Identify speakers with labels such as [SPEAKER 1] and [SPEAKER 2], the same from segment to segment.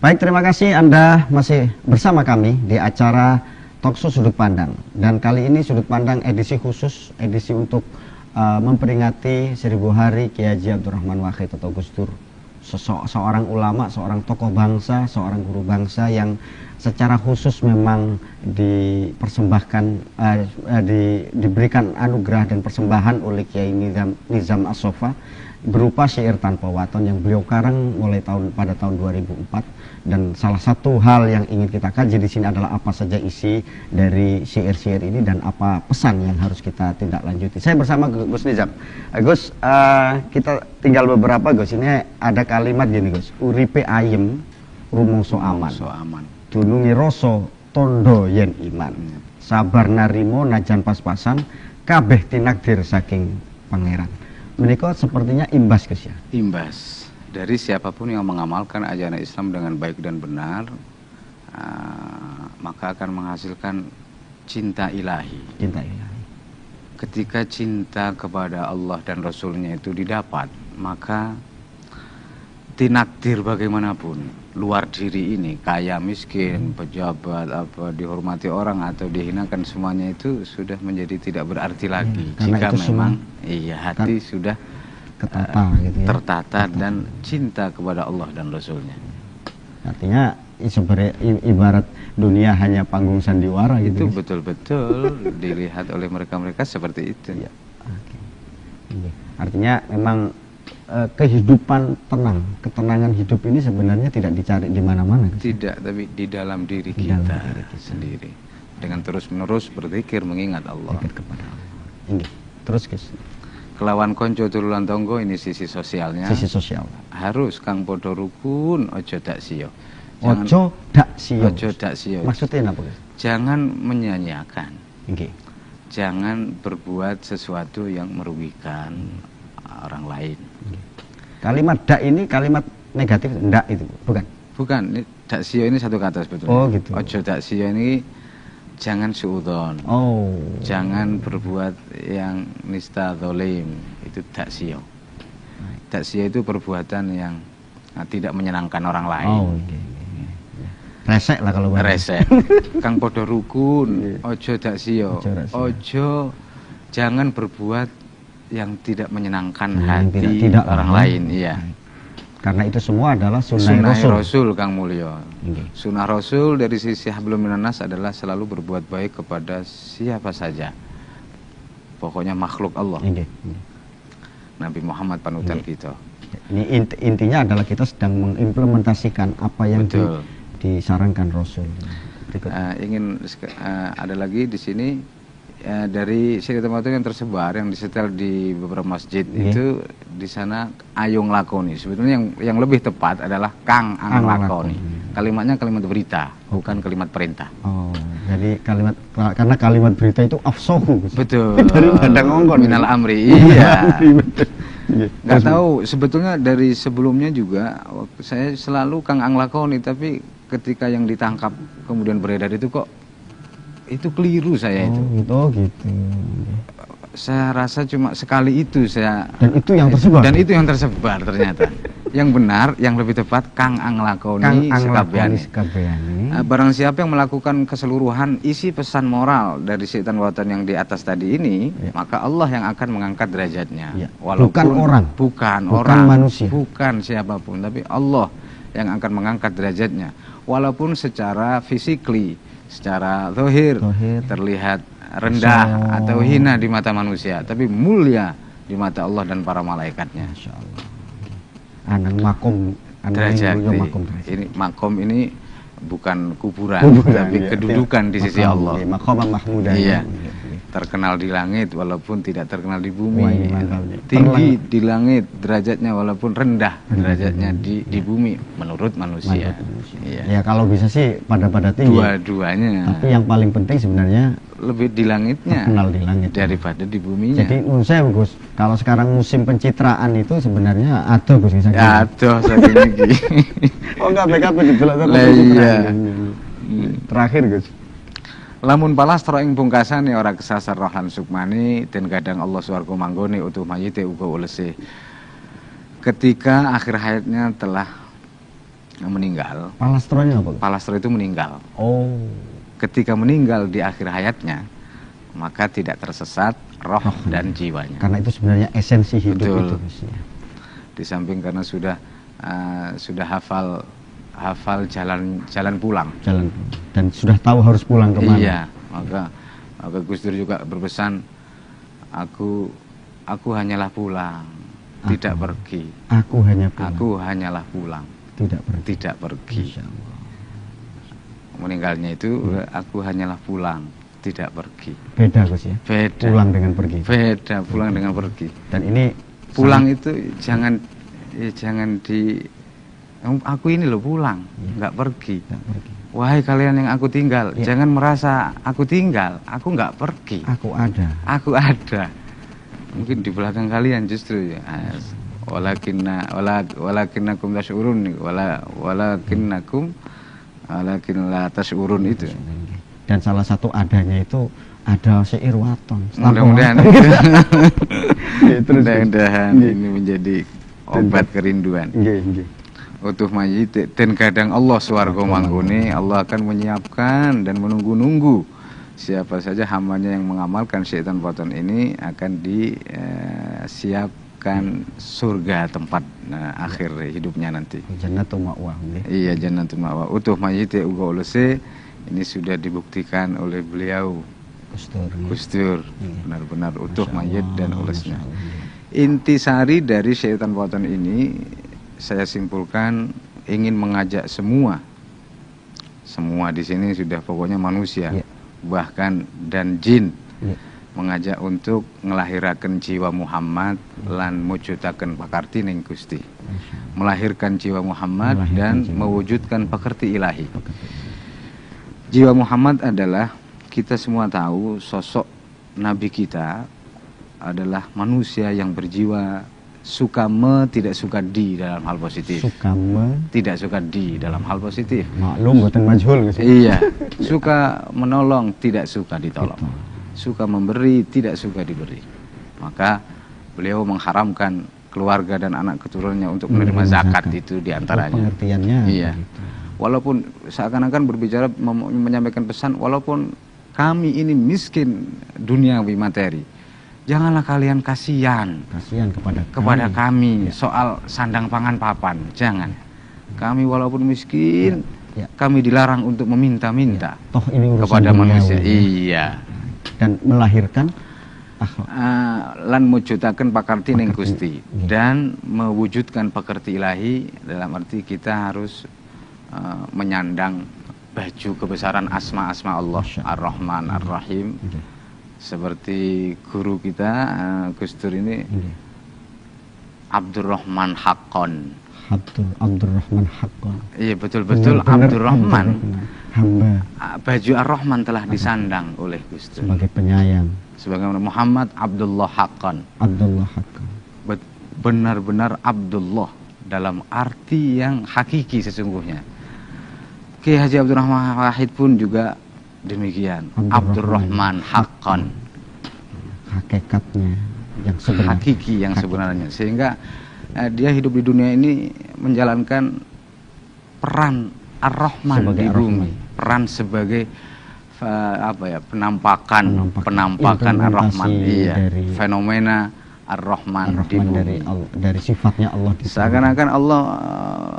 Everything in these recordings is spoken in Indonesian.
[SPEAKER 1] Baik, terima kasih Anda masih bersama kami di acara Talkshow Sudut Pandang. Dan kali ini Sudut Pandang edisi khusus, edisi untuk memperingati 1000 hari Kiai Haji Abdurrahman Wahid atau Gus Dur. Seorang ulama, seorang tokoh bangsa, seorang guru bangsa yang secara khusus memang dipersembahkan, diberikan anugerah dan persembahan oleh Kiai Nizam As-Sofa berupa syair tanpa waton yang beliau karang mulai pada tahun 2004. Dan salah satu hal yang ingin kita kaji di sini adalah apa saja isi dari syair-syair ini dan apa pesan yang harus kita tindak lanjuti. Saya bersama Gus Nizam. Gus, kita tinggal beberapa, Gus. Ini ada kalimat gini, Gus. Uripe ayem, rumongso aman. Dunungi roso, tondo yen iman. Sabar narimo najan pas-pasan, kabeh tinakdir saking pangeran. Menika sepertinya imbas, Gus ya.
[SPEAKER 2] Imbas dari siapapun yang mengamalkan ajaran Islam dengan baik dan benar, maka akan menghasilkan cinta ilahi.
[SPEAKER 1] Cinta ilahi.
[SPEAKER 2] Ketika cinta kepada Allah dan Rasulnya itu didapat, maka tinakdir bagaimanapun, luar diri ini, kaya miskin, pejabat, apa dihormati orang atau dihinakan, semuanya itu sudah menjadi tidak berarti lagi. Jika memang hati sudah
[SPEAKER 1] tertata, gitu ya.
[SPEAKER 2] Tertata dan cinta kepada Allah dan Rasulnya.
[SPEAKER 1] Artinya ibarat dunia hanya panggung sandiwara gitu.
[SPEAKER 2] Itu betul-betul dilihat oleh mereka-mereka seperti itu.
[SPEAKER 1] Ya. Oke. Artinya memang kehidupan tenang, ketenangan hidup ini sebenarnya tidak dicari di mana-mana.
[SPEAKER 2] Tidak, tapi di dalam diri kita sendiri. Dengan terus-menerus berzikir mengingat Allah.
[SPEAKER 1] Zikir kepada Allah. Ini. Terus, Gus.
[SPEAKER 2] Kelawan konco tululan tonggo, ini sisi sosialnya.
[SPEAKER 1] Sisi sosial.
[SPEAKER 2] Harus kang podo rukun, ojo dak siyo.
[SPEAKER 1] Ojo dak siyo.
[SPEAKER 2] Ojo dak siyo.
[SPEAKER 1] Maksudnya apa, Gus?
[SPEAKER 2] Jangan menyanyiakan.
[SPEAKER 1] Okay.
[SPEAKER 2] Jangan berbuat sesuatu yang merugikan orang lain.
[SPEAKER 1] Okay. Kalimat dak ini kalimat negatif, ndak itu, bukan?
[SPEAKER 2] Bukan, dak siyo ini satu kata sebetulnya.
[SPEAKER 1] Oh gitu.
[SPEAKER 2] Ojo dak siyo ini jangan suudzon.
[SPEAKER 1] Oh.
[SPEAKER 2] Jangan berbuat yang nista zalim, itu taksiyah. Taksiyah itu perbuatan yang tidak menyenangkan orang lain.
[SPEAKER 1] Oh, okay. Resek lah kalau
[SPEAKER 2] resek. Kang podo rukun, ojo taksiyah. Ojo jangan berbuat yang tidak menyenangkan hati tidak orang lain, iya.
[SPEAKER 1] Karena itu semua adalah sunnah
[SPEAKER 2] Rasul Kang Mulyo. Sunnah Rasul dari sisi hablum minan nas adalah selalu berbuat baik kepada siapa saja. Pokoknya makhluk Allah. Nabi Muhammad panutan kita.
[SPEAKER 1] Ini intinya adalah kita sedang mengimplementasikan apa yang disarankan Rasul.
[SPEAKER 2] Ingin ada lagi di sini dari syair yang tersebar yang disetel di beberapa masjid itu di sana ayung lakoni. Sebetulnya yang lebih tepat adalah kang ang lakoni. Kalimatnya kalimat berita, bukan kalimat perintah.
[SPEAKER 1] Oh, jadi karena kalimat berita itu afsohu.
[SPEAKER 2] Betul.
[SPEAKER 1] Daripada ngongkon.
[SPEAKER 2] Minal amri. Iya. Nggak tahu sebetulnya dari sebelumnya juga saya selalu kang ang lakoni, tapi ketika yang ditangkap kemudian beredar itu kok itu keliru saya itu.
[SPEAKER 1] Gitu.
[SPEAKER 2] Saya rasa cuma sekali itu saya.
[SPEAKER 1] Dan itu yang tersebar.
[SPEAKER 2] Dan itu yang tersebar ternyata. Yang benar, yang lebih tepat kang ang lakoni sekabiani. Barang siapa yang melakukan keseluruhan isi pesan moral dari syaitan watan yang di atas tadi ini, maka Allah yang akan mengangkat derajatnya.
[SPEAKER 1] Walaupun bukan orang, manusia,
[SPEAKER 2] bukan siapapun, tapi Allah yang akan mengangkat derajatnya. Walaupun secara fisikly, secara zahir terlihat rendah atau hina di mata manusia, tapi mulia di mata Allah dan para malaikatnya.
[SPEAKER 1] Insyaallah. Makom
[SPEAKER 2] derajat. Ini makom ini bukan kuburan tapi kedudukan di sisi Allah.
[SPEAKER 1] Makom mahmudah.
[SPEAKER 2] Iya. Terkenal di langit walaupun tidak terkenal di bumi. Tinggi di langit derajatnya walaupun rendah derajatnya di bumi menurut manusia.
[SPEAKER 1] Iya. Ya kalau bisa sih pada tinggi.
[SPEAKER 2] Dua-duanya.
[SPEAKER 1] Tapi yang paling penting sebenarnya
[SPEAKER 2] lebih di langitnya.
[SPEAKER 1] Terkenal di langit
[SPEAKER 2] daripada di buminya.
[SPEAKER 1] Jadi menurut saya Gus, kalau sekarang musim pencitraan itu sebenarnya ada Gus misalnya.
[SPEAKER 2] Ada saking iki.
[SPEAKER 1] Oh enggak backup didelok terakhir Gus.
[SPEAKER 2] Lamun palastra ing pungkasane ora kesasar rohan sukmani den kadang Allah swarga manggone utuh mayite uga ulese. Ketika akhir hayatnya telah meninggal.
[SPEAKER 1] Palastronya apa?
[SPEAKER 2] Palastro itu meninggal.
[SPEAKER 1] Oh.
[SPEAKER 2] Ketika meninggal di akhir hayatnya, maka tidak tersesat roh dan jiwanya.
[SPEAKER 1] Karena itu sebenarnya esensi hidup.
[SPEAKER 2] Betul.
[SPEAKER 1] Itu maksudnya.
[SPEAKER 2] Di samping karena sudah hafal jalan pulang.
[SPEAKER 1] Dan sudah tahu harus pulang kemana.
[SPEAKER 2] Iya, maka Gus Dur juga berpesan, aku hanyalah pulang, tidak pergi.
[SPEAKER 1] Aku hanya pulang.
[SPEAKER 2] Aku hanyalah pulang, tidak pergi. Meninggalnya itu aku hanyalah pulang, tidak pergi.
[SPEAKER 1] Beda Gus ya.
[SPEAKER 2] Beda.
[SPEAKER 1] Pulang dengan pergi.
[SPEAKER 2] Beda pulang dengan pergi.
[SPEAKER 1] Dan ini
[SPEAKER 2] pulang itu jangan di aku ini loh pulang, nggak pergi. Wahai kalian yang aku tinggal, jangan merasa aku tinggal, aku nggak pergi.
[SPEAKER 1] Aku ada.
[SPEAKER 2] Aku ada. Mungkin di belakang kalian justru ya. Walakinnakum tash'urun, walakin la tash'urun itu.
[SPEAKER 1] Dan salah satu adanya itu ada syair waton.
[SPEAKER 2] Mudah-mudahan ini menjadi obat kerinduan. Utuh mayit dan kadang Allah swarga manggone, Allah akan menyiapkan dan menunggu-nunggu siapa saja hambanya yang mengamalkan syaitan waton ini akan disiapkan surga tempat akhir hidupnya nanti.
[SPEAKER 1] Jannatul ma'wa.
[SPEAKER 2] Iya, jannatul ma'wa. Utuh mayit uga ulese ini sudah dibuktikan oleh beliau Gus Dur, benar-benar utuh mayit dan ulasnya. Intisari dari syaitan waton ini saya simpulkan ingin mengajak semua di sini sudah pokoknya manusia, bahkan dan jin, mengajak untuk ngelahiraken jiwa Muhammad lan mujudaken pakarti ning Gusti, melahirkan jiwa Muhammad dan mewujudkan pakarti ilahi. Jiwa Muhammad adalah, kita semua tahu sosok Nabi kita adalah manusia yang berjiwa suka tidak suka di dalam hal positif. Tidak suka di dalam hal positif.
[SPEAKER 1] Maklum buatan majhul.
[SPEAKER 2] Iya. Suka menolong, tidak suka ditolong. Suka memberi, tidak suka diberi. Maka beliau mengharamkan keluarga dan anak keturunannya untuk menerima zakat itu diantaranya.
[SPEAKER 1] Pengertiannya.
[SPEAKER 2] Iya. Walaupun seakan-akan berbicara menyampaikan pesan, walaupun kami ini miskin duniawi materi, janganlah kalian kasihan kepada kami soal sandang pangan papan. Jangan. Kami walaupun miskin, kami dilarang untuk meminta-minta
[SPEAKER 1] toh ini
[SPEAKER 2] kepada manusia. Iya.
[SPEAKER 1] Dan melahirkan
[SPEAKER 2] lan mujudaken pakarti ning Gusti dan mewujudkan pakarti ilahi, dalam arti kita harus menyandang baju kebesaran asma-asma Allah, Ar-Rahman, Ar-Rahim. Seperti guru kita Gus Dur ini, Abdurrahman Haqqon.
[SPEAKER 1] Abdurrahman Haqqon.
[SPEAKER 2] Iya, betul-betul Abdurrahman.
[SPEAKER 1] Hamba.
[SPEAKER 2] Baju Ar-Rahman telah disandang oleh Gus Dur
[SPEAKER 1] sebagai penyayang.
[SPEAKER 2] Sebagaimana Muhammad Abdullah Haqqon.
[SPEAKER 1] Abdullah Haqqon.
[SPEAKER 2] Benar-benar Abdullah dalam arti yang hakiki sesungguhnya. Ki Haji Abdurrahman Wahid pun juga demikian, Abdurrahman Haqqon,
[SPEAKER 1] hakikatnya yang sebenarnya,
[SPEAKER 2] hakiki yang sebenarnya, sehingga dia hidup di dunia ini menjalankan peran Ar-Rahman di bumi, peran sebagai penampakan Ar-Rahman, fenomena Ar-Rahman di bumi.
[SPEAKER 1] Dari sifatnya Allah.
[SPEAKER 2] Seakan-akan Allah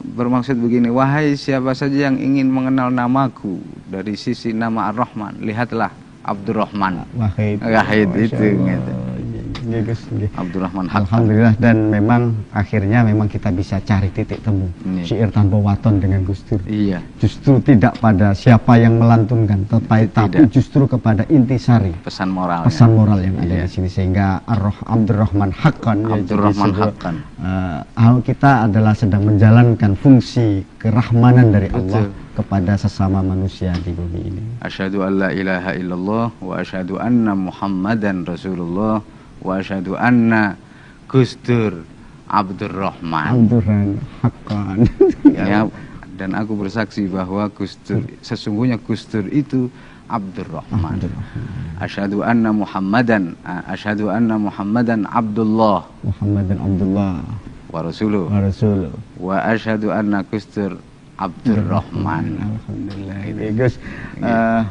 [SPEAKER 2] bermaksud begini, wahai siapa saja yang ingin mengenal namaku dari sisi nama Ar-Rahman, lihatlah Abdurrahman Wahid itu gitu. Abdurrahman Haqqon.
[SPEAKER 1] Alhamdulillah, dan memang akhirnya memang kita bisa cari titik temu syair tanpa waton dengan Gus Dur.
[SPEAKER 2] Iya.
[SPEAKER 1] Justru tidak pada siapa yang melantunkan, tapi justru kepada intisari pesan moral yang ada di sini, sehingga Abdurrahman Haqqon.
[SPEAKER 2] Abdurrahman Haqqon.
[SPEAKER 1] Kita adalah sedang menjalankan fungsi kerahmanan dari Allah kepada sesama manusia di bumi ini.
[SPEAKER 2] Asyhadu an la ilaha illallah wa asyhadu anna Muhammadan Rasulullah wa asyhadu anna Gus Dur Abdurrahman
[SPEAKER 1] Haqqon.
[SPEAKER 2] Ya, dan aku bersaksi bahwa Gus Dur, sesungguhnya Gus Dur itu Abdurrahman. Asyhadu anna Muhammadan Abdullah
[SPEAKER 1] wa rasuluh.
[SPEAKER 2] Wa asyhadu anna Gus Dur Abdurrahman.
[SPEAKER 1] Alhamdulillah. Ini Gus,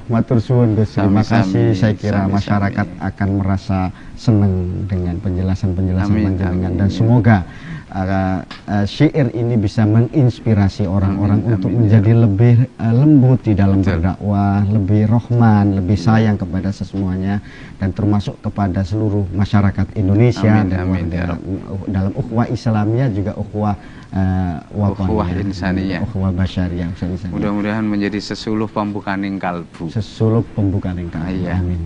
[SPEAKER 1] matur suwun Gus. Terima kasih. Saya kira masyarakat akan merasa senang dengan penjelasan-penjelasan panjenengan, dan semoga syair ini bisa menginspirasi orang-orang untuk menjadi lebih lembut di dalam berdakwah, lebih rohman, lebih sayang kepada semuanya, dan termasuk kepada seluruh masyarakat Indonesia. Dalam ukhuwah Islamiyah juga ukhuwah
[SPEAKER 2] insaniyah,
[SPEAKER 1] ukhuwah basyariyah.
[SPEAKER 2] Mudah-mudahan menjadi sesuluh pembukaning kalbu.
[SPEAKER 1] Sesuluh pembukaning kalbu.
[SPEAKER 2] Amin.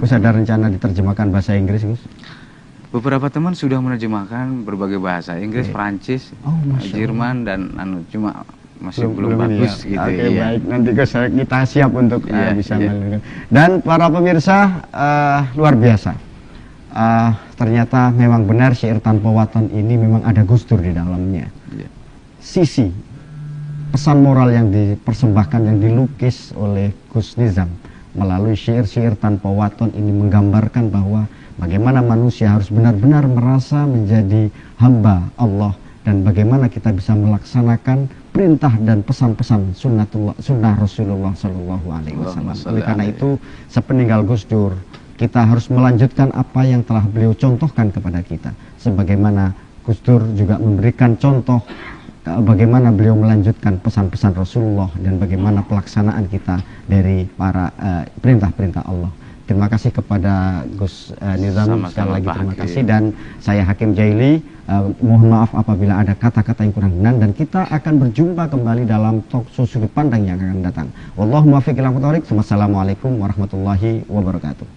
[SPEAKER 1] Gus, ada rencana diterjemahkan bahasa Inggris, Gus?
[SPEAKER 2] Beberapa teman sudah menerjemahkan berbagai bahasa, Inggris, Prancis, Jerman, dan cuma masih belum bagus
[SPEAKER 1] ya.
[SPEAKER 2] gitu.
[SPEAKER 1] Oke, baik. Nanti kita siap untuk bisa melanjutkan. Dan para pemirsa, luar biasa. Ternyata memang benar syair tanpa waton ini memang ada Gus Dur di dalamnya. Sisi pesan moral yang dipersembahkan, yang dilukis oleh Gus Nizam melalui syair-syair tanpa waton ini menggambarkan bahwa bagaimana manusia harus benar-benar merasa menjadi hamba Allah, dan bagaimana kita bisa melaksanakan perintah dan pesan-pesan sunnah Rasulullah Shallallahu Alaihi Wasallam. Oleh karena itu, sepeninggal Gus Dur, kita harus melanjutkan apa yang telah beliau contohkan kepada kita. Sebagaimana Gus Dur juga memberikan contoh bagaimana beliau melanjutkan pesan-pesan Rasulullah dan bagaimana pelaksanaan kita dari para perintah-perintah Allah. Terima kasih kepada Gus Nizam, sekali lagi terima kasih, dan saya Hakim Jaili, mohon maaf apabila ada kata-kata yang kurang benar, dan kita akan berjumpa kembali dalam talk show sudut pandang yang akan datang. Wallahu muwaffiq ila aqwamit thoriq. Wassalamualaikum warahmatullahi wabarakatuh.